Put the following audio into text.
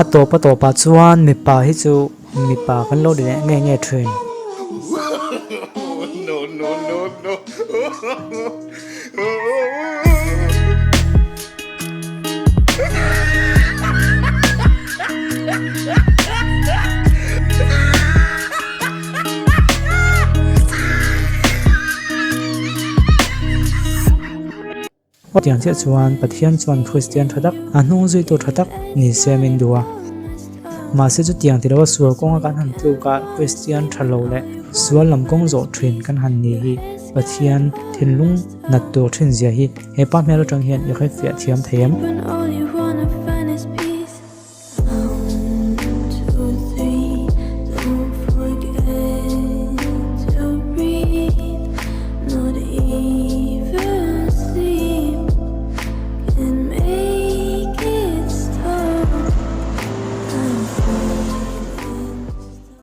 atopa chuan mipa hi chu mipa kan lo de nge train No, no, no, no. tiang che chuan pathian chuan Christian thatak anung zui tu thatak ni semin duwa ma se chu tiang tirawa sual konga kan han tu ka Christian thalo le sual lam kong zo thin kan han ni hi pathian thinlung nat tu thin zia hi he pa mel tang hian i khe fia thiam theiam